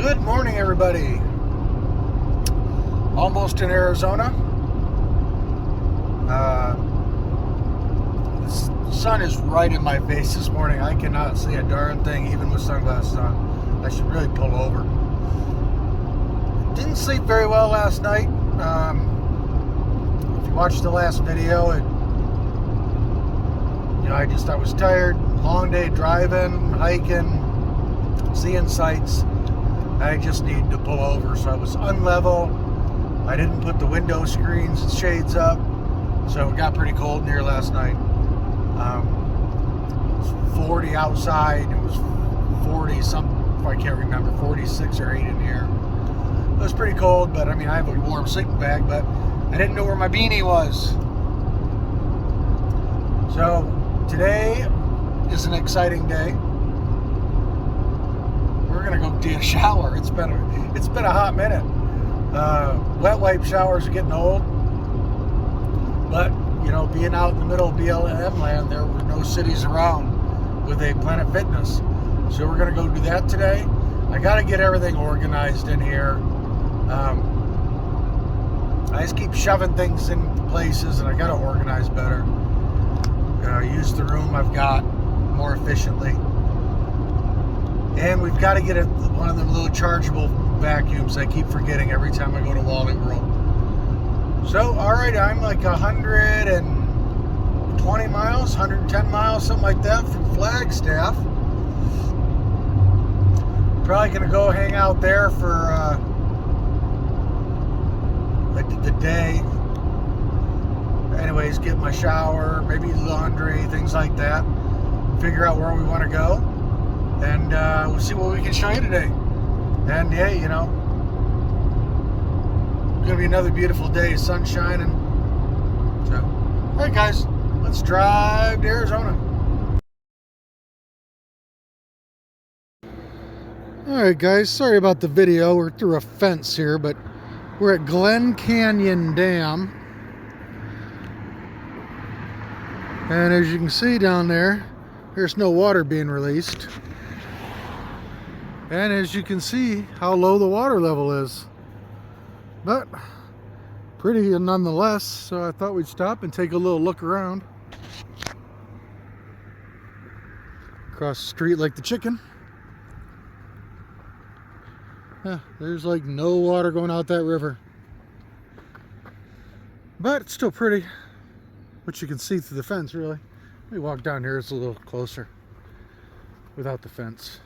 Good morning, everybody. Almost in Arizona. The sun is right in my face this morning. I cannot see a darn thing, even with sunglasses on. I should really pull over. Didn't sleep very well last night. If you watched the last video, I was tired. Long day driving, hiking, seeing sights. I just needed to pull over, so I was unlevel. I didn't put the window screens and shades up, so it got pretty cold in here last night. It was 40 outside. It was 40 something, I can't remember, 46 or 8 in here. It was pretty cold, but I mean, I have a warm sleeping bag, but I didn't know where my beanie was. So today is an exciting day. We're gonna go take a shower. It's been a hot minute. Wet wipe showers are getting old, but being out in the middle of BLM land, there were no cities around with a Planet Fitness, so we're gonna go do that today. I gotta get everything organized in here. I just keep shoving things in places, and I gotta organize better. Use the room I've got more efficiently. And we've got to get one of them little chargeable vacuums. I keep forgetting every time I go to Wally World. So, alright, I'm like 120 miles, 110 miles, something like that from Flagstaff. Probably going to go hang out there for the day. Anyways, get my shower, maybe laundry, things like that. Figure out where we want to go. And we'll see what we can show you today. And hey, it's gonna be another beautiful day, sun shining. So, all right, guys, let's drive to Arizona. All right, guys, sorry about the video. We're through a fence here, but we're at Glen Canyon Dam. And as you can see down there, there's no water being released. And as you can see how low the water level is. But pretty nonetheless, so I thought we'd stop and take a little look around. Across the street like the chicken. There's like no water going out that river. But it's still pretty, which you can see through the fence really. Let me walk down here, it's a little closer without the fence.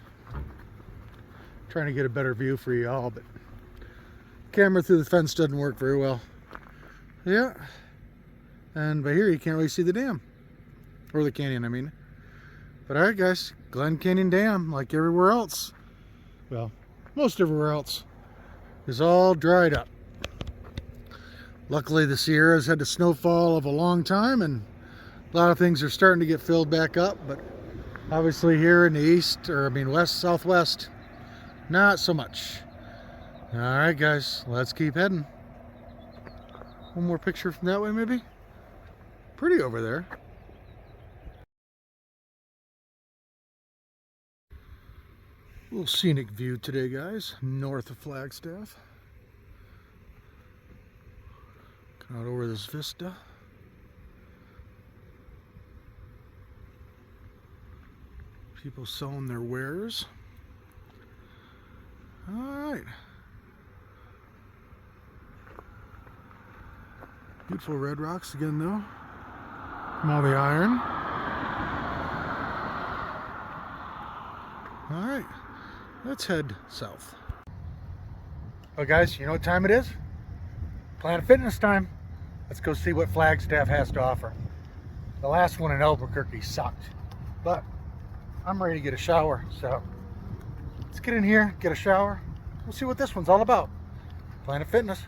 Trying to get a better view for y'all, but camera through the fence doesn't work very well. Yeah, and by here you can't really see the dam, or the canyon, I mean. But all right, guys, Glen Canyon Dam, like everywhere else, well, most everywhere else, is all dried up. Luckily, the Sierras had the snowfall of a long time, and a lot of things are starting to get filled back up. But obviously, here in the east, west, southwest, not so much. All right, guys, let's keep heading. One more picture from that way, maybe. Pretty over there. A little scenic view today, guys, north of Flagstaff. Out over this vista. People selling their wares. Alright. Beautiful red rocks again though. From all the iron. Alright. Let's head south. Well guys, you know what time it is? Planet Fitness time. Let's go see what Flagstaff has to offer. The last one in Albuquerque sucked. But I'm ready to get a shower, so let's get in here, get a shower. We'll see what this one's all about. Planet Fitness.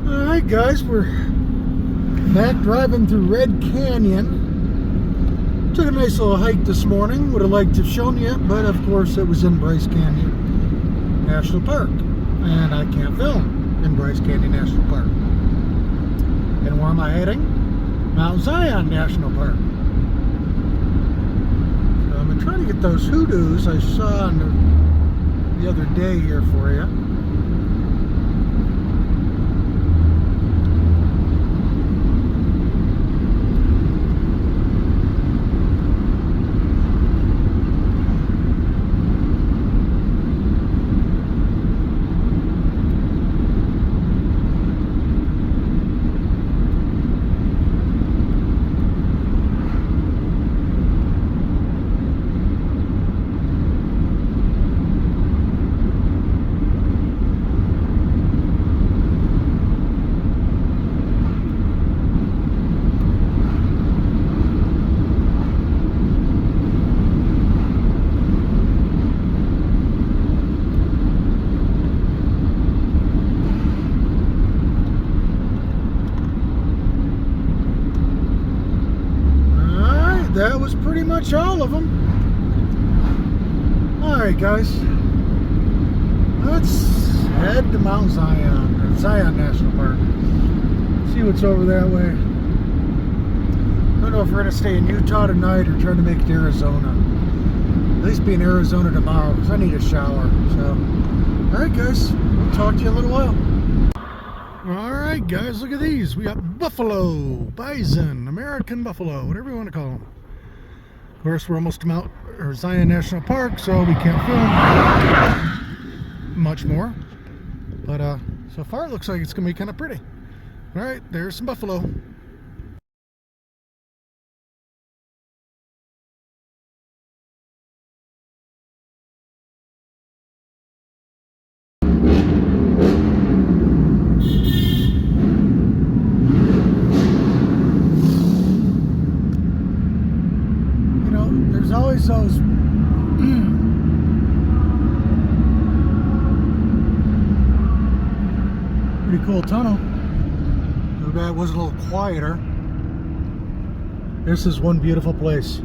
Alright guys, we're back driving through Red Canyon Took a nice little hike this morning. Would have liked to have shown you, but of course it was in Bryce Canyon National Park, and I can't film in Bryce Canyon National Park. And where am I heading? Mount Zion National Park. So I'm trying to get those hoodoos I saw on the other day here for you. That was pretty much all of them. Alright guys, let's head to Mount Zion, or Zion National Park. See what's over that way. I don't know if we're going to stay in Utah tonight or try to make it to Arizona. At least be in Arizona tomorrow because I need a shower. So, alright guys, we'll talk to you in a little while. Alright guys, look at these. We got buffalo, bison, American buffalo, whatever you want to call them. Of course, we're almost to Zion National Park, so we can't film much more. But so far, it looks like it's going to be kind of pretty. All right, there's some buffalo. There's always those pretty cool tunnel. Too bad it was a little quieter. This is one beautiful place.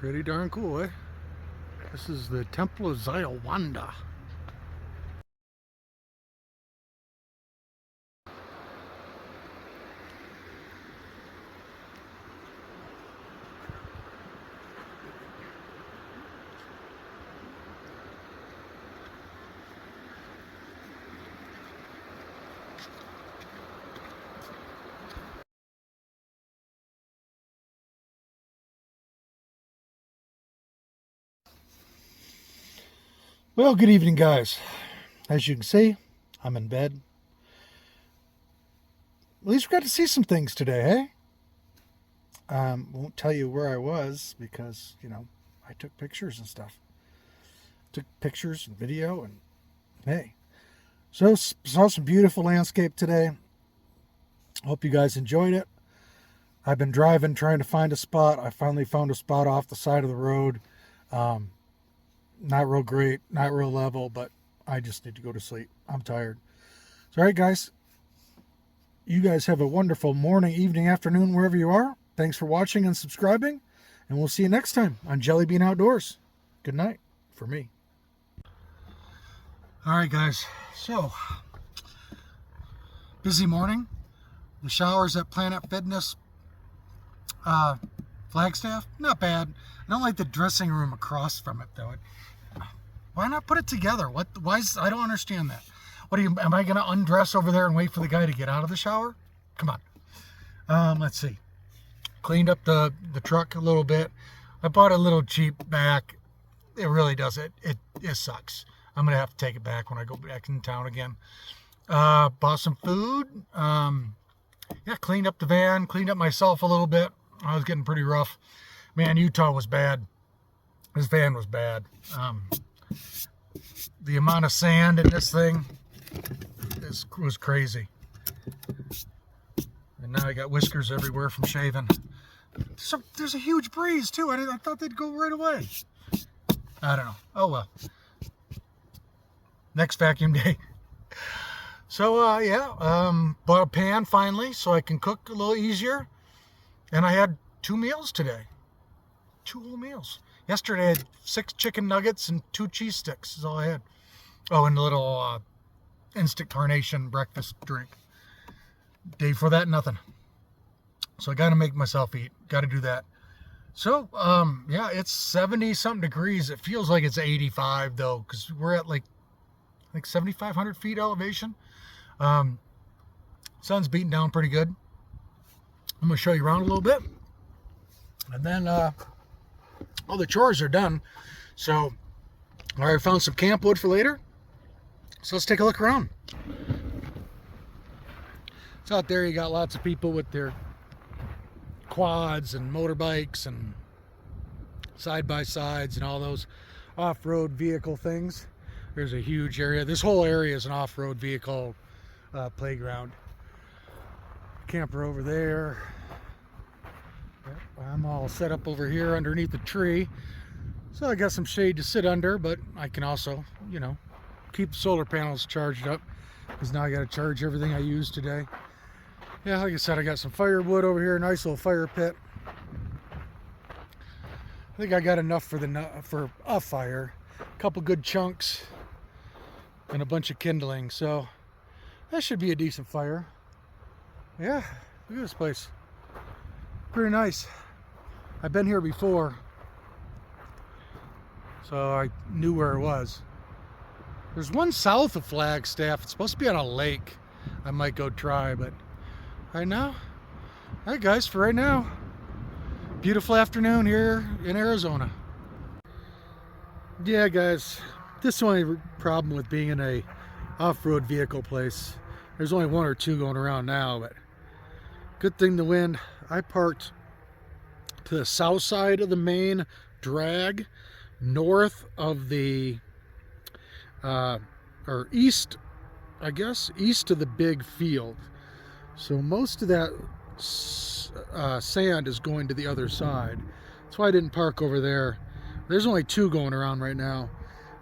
Pretty darn cool, eh? This is the Temple of Ziawanda. Well, good evening, guys. As you can see, I'm in bed. At least we got to see some things today, hey? Won't tell you where I was because, you know, I took pictures and stuff. Took pictures and video and, hey. So, saw some beautiful landscape today. Hope you guys enjoyed it. I've been driving, trying to find a spot. I finally found a spot off the side of the road. Not real great, not real level, but I just need to go to sleep. I'm tired. So, all right, guys. You guys have a wonderful morning, evening, afternoon, wherever you are. Thanks for watching and subscribing, and we'll see you next time on Jelly Bean Outdoors. Good night for me. All right, guys. So, busy morning. The showers at Planet Fitness Flagstaff, not bad. I don't like the dressing room across from it though. Why not put it together? I don't understand that. Am I gonna undress over there and wait for the guy to get out of the shower? Come on. Let's see. Cleaned up the truck a little bit. I bought a little cheap back. It really does it. It sucks. I'm gonna have to take it back when I go back in town again. Bought some food. Yeah, cleaned up the van, cleaned up myself a little bit. I was getting pretty rough. Man, Utah was bad. This van was bad. The amount of sand in this thing was crazy. And now I got whiskers everywhere from shaving. So there's a huge breeze too. I thought they'd go right away. I don't know. Oh well. Next vacuum day. So yeah, bought a pan finally so I can cook a little easier. And I had 2 meals today. 2 whole meals. Yesterday I had 6 chicken nuggets and 2 cheese sticks is all I had. Oh, and a little instant carnation breakfast drink. Day for that, nothing. So I got to make myself eat. Got to do that. So, yeah, it's 70-something degrees. It feels like it's 85, though, because we're at, like 7,500 feet elevation. Sun's beating down pretty good. I'm going to show you around a little bit. And then, all the chores are done. So, I already found some camp wood for later. So let's take a look around. So out there you got lots of people with their quads and motorbikes and side-by-sides and all those off-road vehicle things. There's a huge area. This whole area is an off-road vehicle playground. Camper over there. Yep, I'm all set up over here underneath the tree. So I got some shade to sit under, but I can also, you know, keep the solar panels charged up because now I got to charge everything I use today. Yeah, like I said, I got some firewood over here, nice little fire pit. I think I got enough for a fire, a couple good chunks, and a bunch of kindling. So that should be a decent fire. Yeah, look at this place. Pretty nice. I've been here before, so I knew where it was. There's one south of Flagstaff. It's supposed to be on a lake. I might go try, but right now, all right guys, for right now, beautiful afternoon here in Arizona. Yeah guys, this is the only problem with being in a off-road vehicle place. There's only 1 or 2 going around now, but good thing the wind. I parked to the south side of the main drag, north of the or east, I guess, east of the big field. So most of that sand is going to the other side. That's why I didn't park over there. There's only 2 going around right now.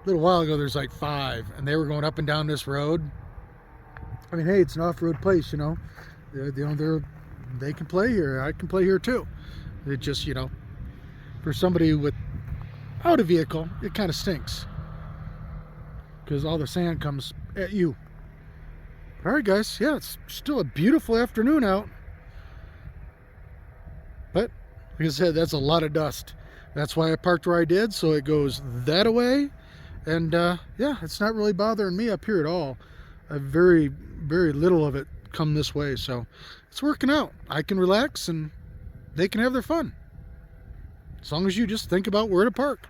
A little while ago there's like 5, and they were going up and down this road. I mean, hey, it's an off-road place, you know. They can play here. I can play here too. It just, you know, for somebody without a vehicle, it kind of stinks because all the sand comes at you. All right, guys. Yeah, it's still a beautiful afternoon out. But, like I said, that's a lot of dust. That's why I parked where I did, so it goes that away. And, yeah, it's not really bothering me up here at all. I have very, very little of it come this way, so it's working out. I can relax, and they can have their fun. As long as you just think about where to park.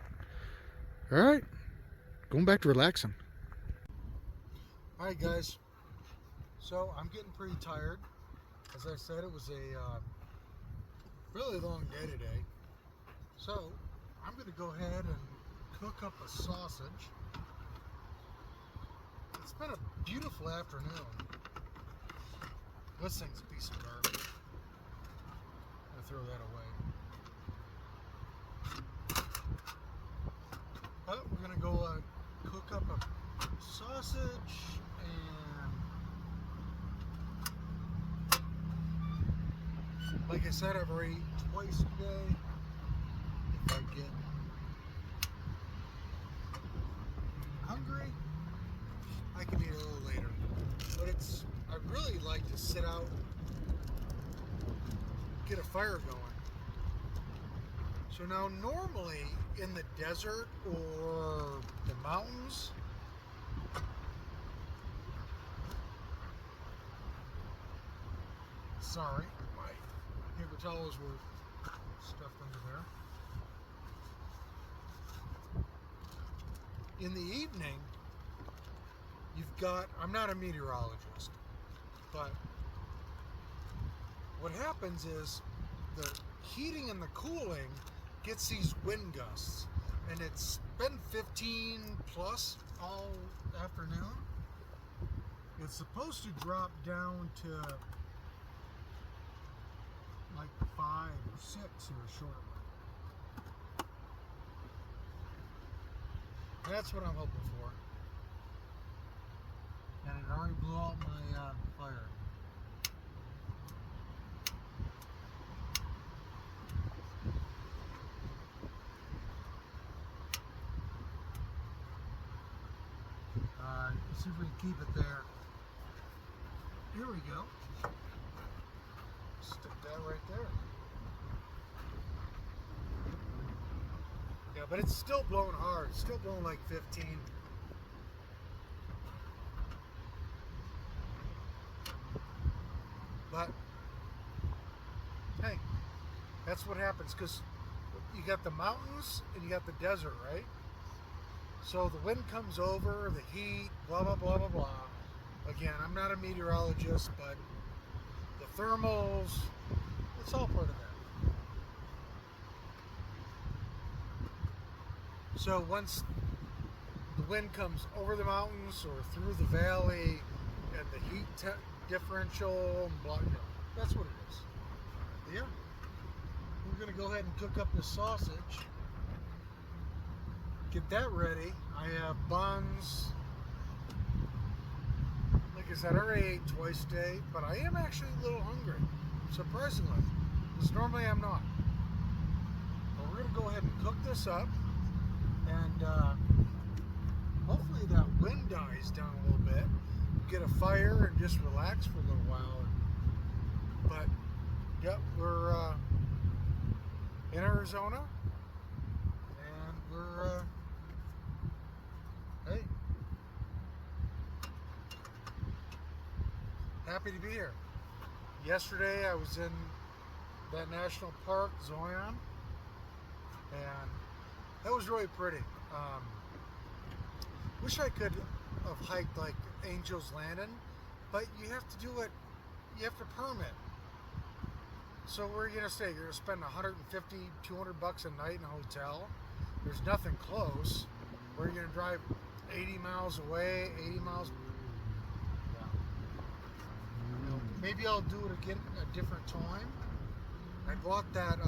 All right. Going back to relaxing. All right, guys. So I'm getting pretty tired. As I said, it was a really long day today. So I'm going to go ahead and cook up a sausage. It's been a beautiful afternoon. This thing's a piece of garbage. I'm going to throw that away. But we're going to go cook up a sausage and, like I said, I've already eaten twice today. If I get hungry, I can eat a little later. But I'd really like to sit out, get a fire going. So now normally in the desert or the mountains, sorry, my paper towels were stuffed under there. In the evening, you've got, I'm not a meteorologist, but what happens is the heating and the cooling gets these wind gusts, and it's been 15 plus all afternoon. It's supposed to drop down to like 5 or 6 here shortly. That's what I'm hoping for. And it already blew out my fire. Let's see if we can keep it there. Here we go. Stick that right there. Yeah, but it's still blowing hard. It's still blowing like 15. But hey, that's what happens, because you got the mountains and you got the desert, right? So the wind comes over, the heat, blah, blah, blah, blah, blah. Again, I'm not a meteorologist, but the thermals, it's all part of that. So once the wind comes over the mountains or through the valley and the heat differential, and blah, you know, that's what it is. Yeah. We're going to go ahead and cook up this sausage. Get that ready. I have buns. Like I said, I already ate twice a day, but I am actually a little hungry, surprisingly, because normally I'm not. But we're going to go ahead and cook this up, and hopefully that wind dies down a little bit. Get a fire and just relax for a little while. But yep, we're in Arizona, and we're hey, happy to be here. Yesterday I was in that national park, Zion, and that was really pretty. Wish I could have hiked like Angel's Landing, but you have to do it, you have to permit. So where are you gonna stay? You're gonna spend 150, 200 bucks a night in a hotel. There's nothing close. Where are you gonna drive 80 miles away, 80 miles? Yeah. You know, maybe I'll do it again at a different time. I bought that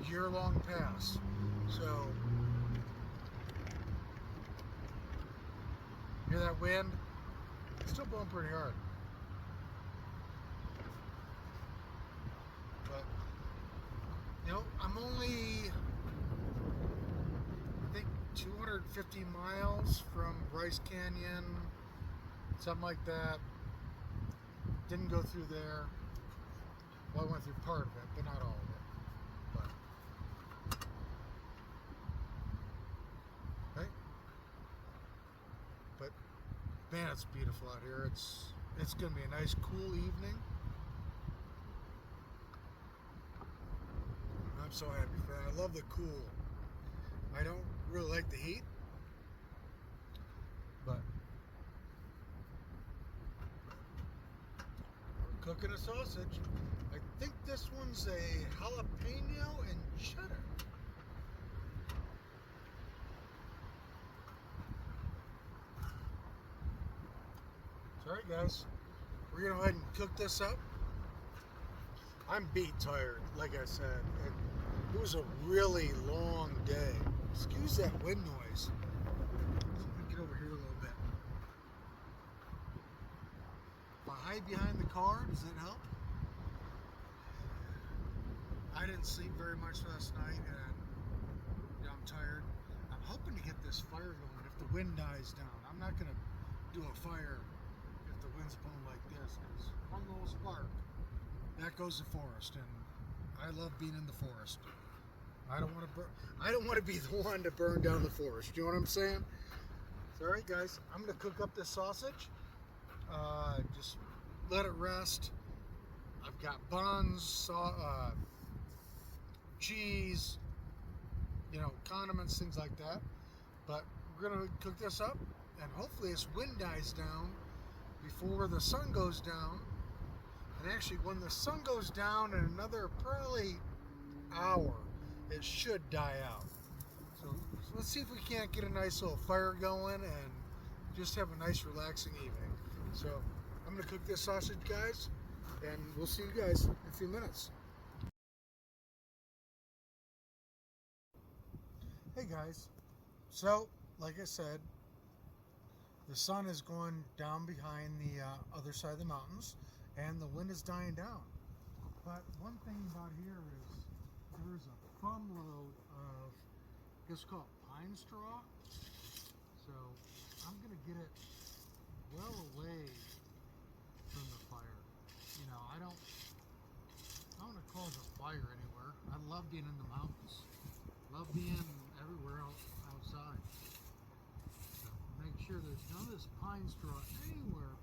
year-long pass, so hear that wind? It's still blowing pretty hard. But, you know, I'm only, I think, 250 miles from Bryce Canyon, something like that. Didn't go through there. Well, I went through part of it, but not all of it. But, hey. But, man, it's beautiful out here. It's going to be a nice, cool evening. I'm so happy for that. I love the cool. I don't really like the heat, but we're cooking a sausage. I think this one's a jalapeno and cheddar. Alright guys, we're going to go ahead and cook this up. I'm beat tired, like I said. It was a really long day. Excuse that wind noise. Let me get over here a little bit. If I hide behind the car, does that help? I didn't sleep very much last night, and you know, I'm tired. I'm hoping to get this fire going if the wind dies down. I'm not going to do a fire if the wind's blowing like this, because one little spark, that goes the forest, and I love being in the forest. I don't want to burn. I don't want to be the one to burn down the forest. You know what I'm saying? So, all right, guys, I'm gonna cook up this sausage. Just let it rest. I've got buns, cheese, condiments, things like that. But we're gonna cook this up, and hopefully this wind dies down before the sun goes down. And actually, when the sun goes down in another probably hour, it should die out. So let's see if we can't get a nice little fire going and just have a nice relaxing evening. So I'm gonna cook this sausage, guys, and we'll see you guys in a few minutes. Hey guys, so like I said, the sun is going down behind the other side of the mountains, and the wind is dying down. But one thing about here is there's a bumload of, it's called pine straw. So I'm gonna get it well away from the fire. I don't want to cause a fire anywhere. I love being in the mountains. Love being everywhere outside. So make sure there's none of this pine straw anywhere.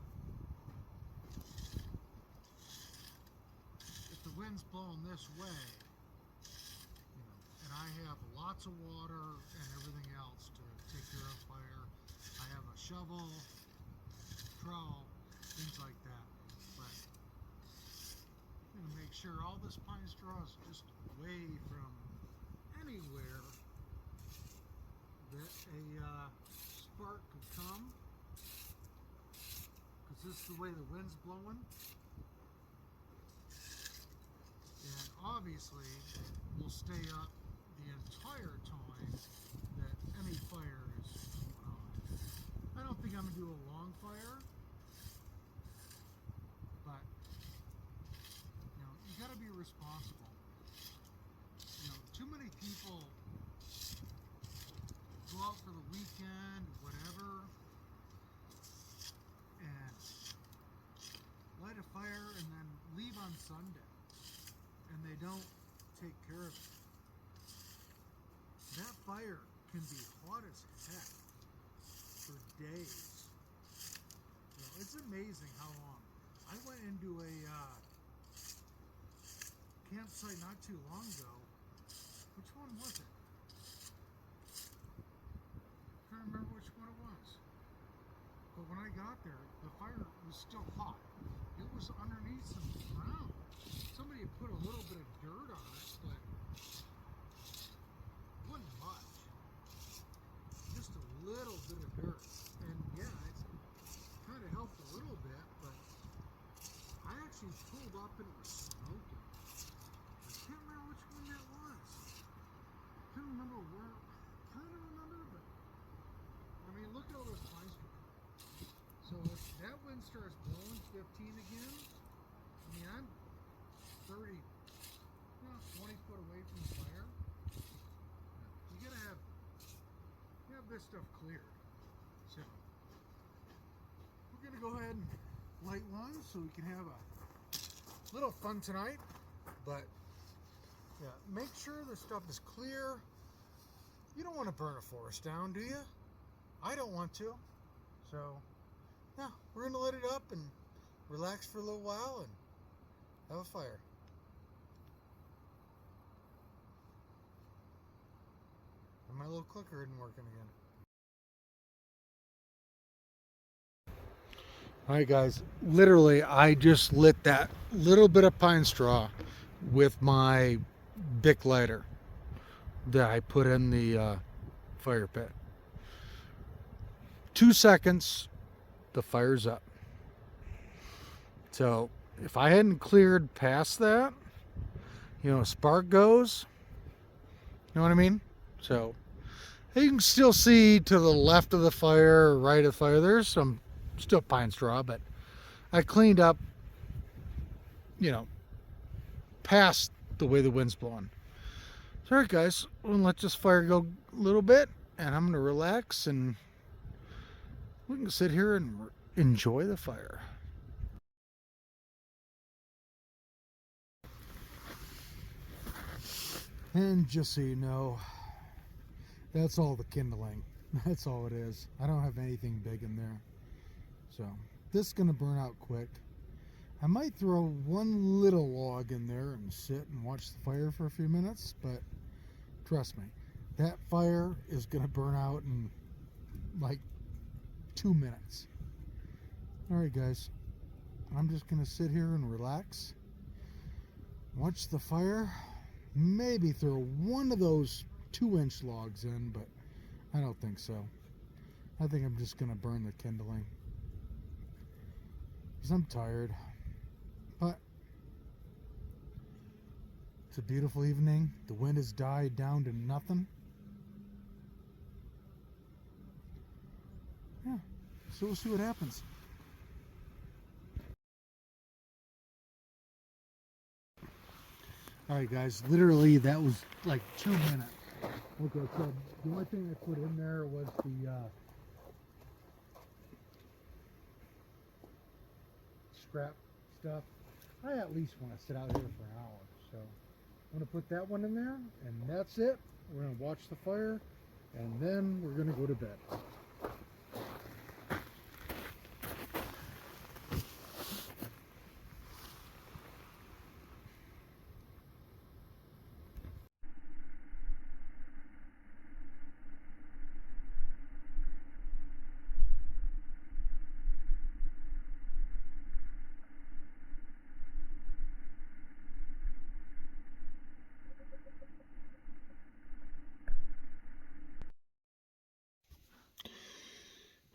If the wind's blowing this way, and I have lots of water and everything else to take care of fire. I have a shovel, trowel, things like that. But I'm going to make sure all this pine straw is just away from anywhere that a spark could come, because this is the way the wind's blowing. And obviously we'll stay up the entire time that any fire is going on. I don't think I'm going to do a long fire, but you got to be responsible. Too many people go out for the weekend, whatever, and light a fire and then leave on Sunday, and they don't take care of it. That fire can be hot as heck for days. It's amazing how long. I went into a campsite not too long ago. Which one was it? I can't remember which one it was. But when I got there, the fire was still hot. It was underneath some ground. Somebody had put a little bit of dirt on it, but it wasn't much. Just a little bit of dirt. And yeah, it's kind of helped a little bit, but I actually pulled up and it was smoking. I can't remember which one that was. I can't remember where. Kind of remember, but I mean, look at all those pine straw. So if that wind starts blowing 15 again, I mean, I'm 30, 20 foot away from the fire. You gotta have this stuff cleared. So we're gonna go ahead and light one so we can have a little fun tonight. But yeah, make sure the stuff is clear. You don't want to burn a forest down, do you? I don't want to. So yeah, we're gonna let it up and relax for a little while and have a fire. And my little clicker isn't working again. Alright guys, literally I just lit that little bit of pine straw with my Bic lighter that I put in the fire pit. 2 seconds, the fire's up. So if I hadn't cleared past that, a spark goes, you know what I mean? So you can still see to the left of the fire or right of the fire, there's some still pine straw, but I cleaned up, past the way the wind's blowing. So, all right, guys, we're gonna let this fire go a little bit, and I'm gonna relax, and we can sit here and enjoy the fire. And just so you know, that's all the kindling. That's all it is. I don't have anything big in there. So this is going to burn out quick. I might throw one little log in there and sit and watch the fire for a few minutes, but trust me, that fire is going to burn out in like 2 minutes. Alright guys, I'm just going to sit here and relax, watch the fire, maybe throw one of those 2-inch logs in, but I don't think so. I think I'm just going to burn the kindling because I'm tired. But it's a beautiful evening. The wind has died down to nothing. Yeah, so we'll see what happens. Alright guys, literally that was like 2 minutes. Okay, so the only thing I put in there was the scrap stuff. I at least want to sit out here for an hour, so I'm going to put that one in there, and that's it. We're going to watch the fire, and then we're going to go to bed.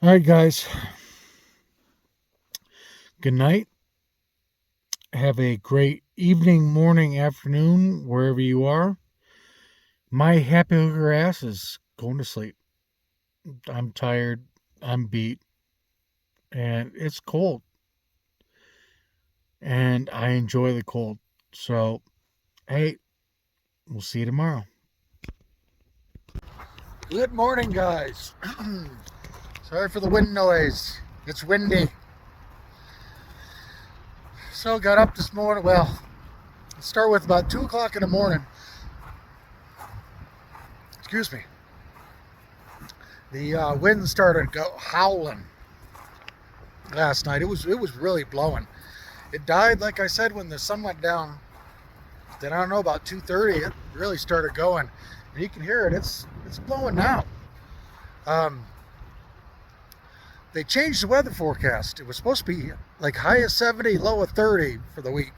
All right, guys. Good night. Have a great evening, morning, afternoon, wherever you are. My happy hooker ass is going to sleep. I'm tired. I'm beat. And it's cold. And I enjoy the cold. So, hey, we'll see you tomorrow. Good morning, guys. Sorry for the wind noise. It's windy. So got up this morning. Well, let's start with about 2 o'clock in the morning. Excuse me. The wind started howling last night. It was really blowing. It died, like I said, when the sun went down. Then I don't know, about 2:30, it really started going. And you can hear it. It's blowing now. They changed the weather forecast. It was supposed to be like high of 70, low of 30 for the week.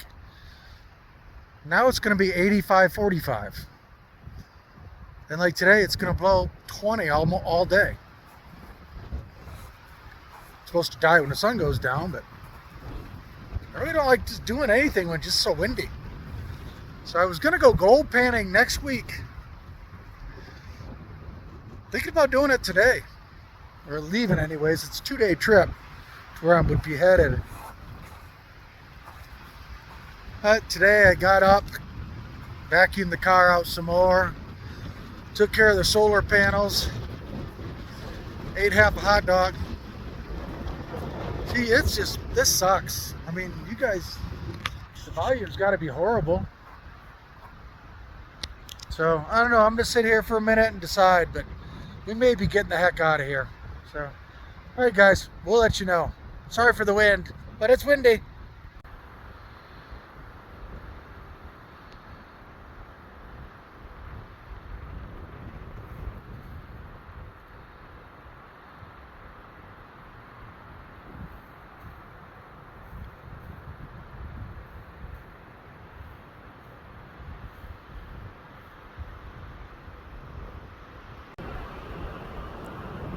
Now it's going to be 85, 45. And like today, it's going to blow 20 all day. It's supposed to die when the sun goes down, but I really don't like just doing anything when it's just so windy. So I was going to go gold panning next week. Thinking about doing it today. Or leaving anyways. It's a 2-day trip to where I would be headed. But today I got up, vacuumed the car out some more, took care of the solar panels, ate half a hot dog. See, it's just, this sucks. I mean, you guys, the volume's got to be horrible. So, I don't know, I'm going to sit here for a minute and decide, but we may be getting the heck out of here. So, alright guys, we'll let you know. Sorry for the wind, but it's windy.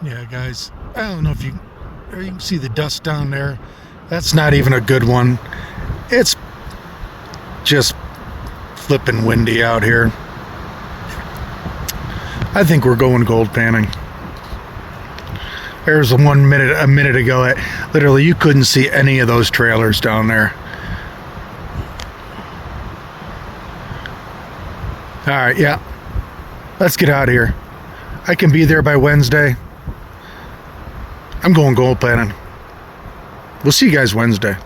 Yeah, guys, I don't know if you can see the dust down there. That's not even a good one. It's just flipping windy out here. I think we're going gold panning. There's a minute ago. Literally, you couldn't see any of those trailers down there. All right, yeah. Let's get out of here. I can be there by Wednesday. I'm going gold panning. We'll see you guys Wednesday.